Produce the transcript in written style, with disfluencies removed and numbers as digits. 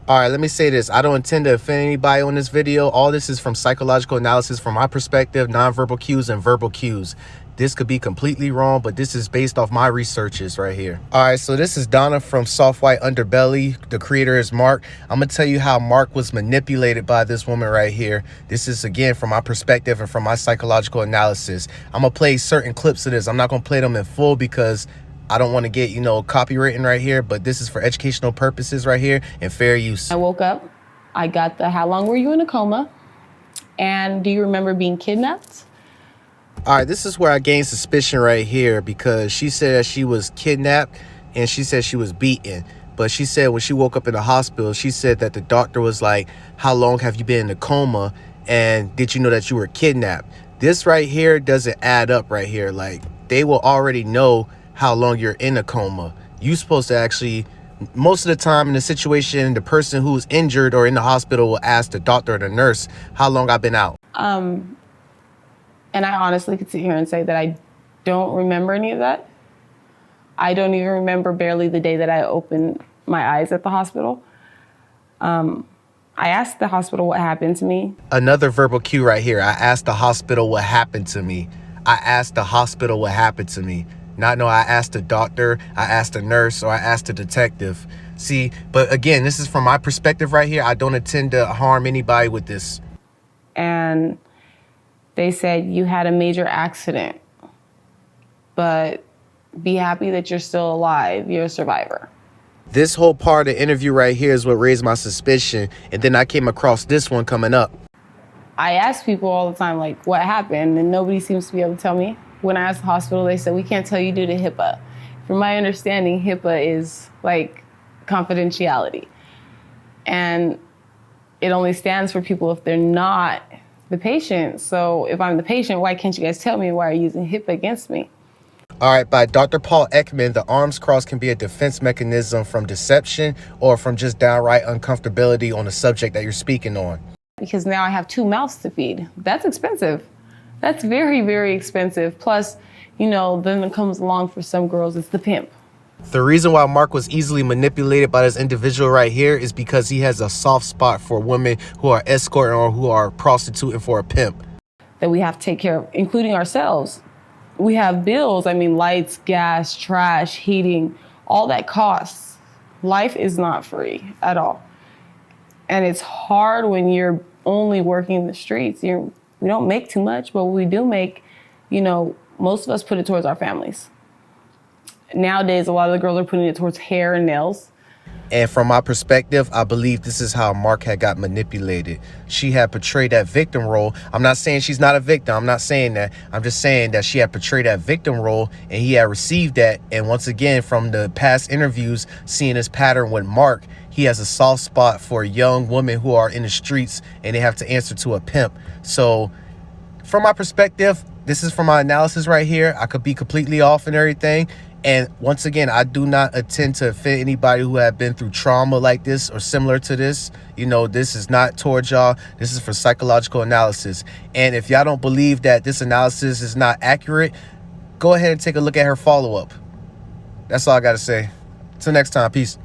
All right, let me say this. I don't intend to offend anybody on this video. All this is from psychological analysis from my perspective, nonverbal cues and verbal cues. This could be completely wrong, but this is based off my researches right here. All right, so this is Donna from Soft White Underbelly. The creator is Mark. I'm going to tell you how Mark was manipulated by this woman right here. This is, again, from my perspective and from my psychological analysis. I'm going to play certain clips of this. I'm not going to play them in full because I don't want to get, copywritten right here, but this is for educational purposes right here and fair use. I woke up, I got the how long were you in a coma, and do you remember being kidnapped? All right, this is where I gained suspicion right here because she said that she was kidnapped and she said she was beaten. But she said when she woke up in the hospital, she said that the doctor was like, how long have you been in a coma? And did you know that you were kidnapped? This right here doesn't add up right here. Like, they will already know how long you're in a coma. You're supposed to actually, most of the time in a situation, the person who's injured or in the hospital will ask the doctor or the nurse, how long I've been out. And I honestly could sit here and say that I don't remember any of that. I don't even remember barely the day that I opened my eyes at the hospital. I asked the hospital what happened to me. Another verbal cue right here. I asked the hospital what happened to me. I asked the hospital what happened to me. Not know I asked the doctor, I asked the nurse, or I asked the detective. See, but again, this is from my perspective right here. I don't intend to harm anybody with this. And they said, you had a major accident, but be happy that you're still alive. You're a survivor. This whole part of the interview right here is what raised my suspicion. And then I came across this one coming up. I ask people all the time, like, what happened? And nobody seems to be able to tell me. When I asked the hospital, they said, we can't tell you due to HIPAA. From my understanding, HIPAA is like confidentiality. And it only stands for people if they're not the patient. So if I'm the patient, why can't you guys tell me? Why are you using HIPAA against me? All right, by Dr. Paul Ekman, the arms cross can be a defense mechanism from deception or from just downright uncomfortability on the subject that you're speaking on. Because now I have 2 mouths to feed. That's expensive. That's very, very expensive. Plus, then it comes along for some girls, it's the pimp. The reason why Mark was easily manipulated by this individual right here is because he has a soft spot for women who are escorting or who are prostituting for a pimp. That we have to take care of, including ourselves. We have bills, lights, gas, trash, heating, all that costs. Life is not free at all. And it's hard when you're only working the streets. We don't make too much, but what we do make, most of us put it towards our families. Nowadays, a lot of the girls are putting it towards hair and nails. And from my perspective, I believe this is how Mark had got manipulated. She had portrayed that victim role. I'm not saying she's not a victim. I'm not saying that. I'm just saying that she had portrayed that victim role and he had received that. And once again, from the past interviews, seeing this pattern with Mark, he has a soft spot for young women who are in the streets and they have to answer to a pimp. So from my perspective, this is from my analysis right here. I could be completely off and everything. And once again, I do not intend to offend anybody who have been through trauma like this or similar to this. This is not towards y'all. This is for psychological analysis. And if y'all don't believe that this analysis is not accurate, go ahead and take a look at her follow-up. That's all I got to say. Till next time. Peace.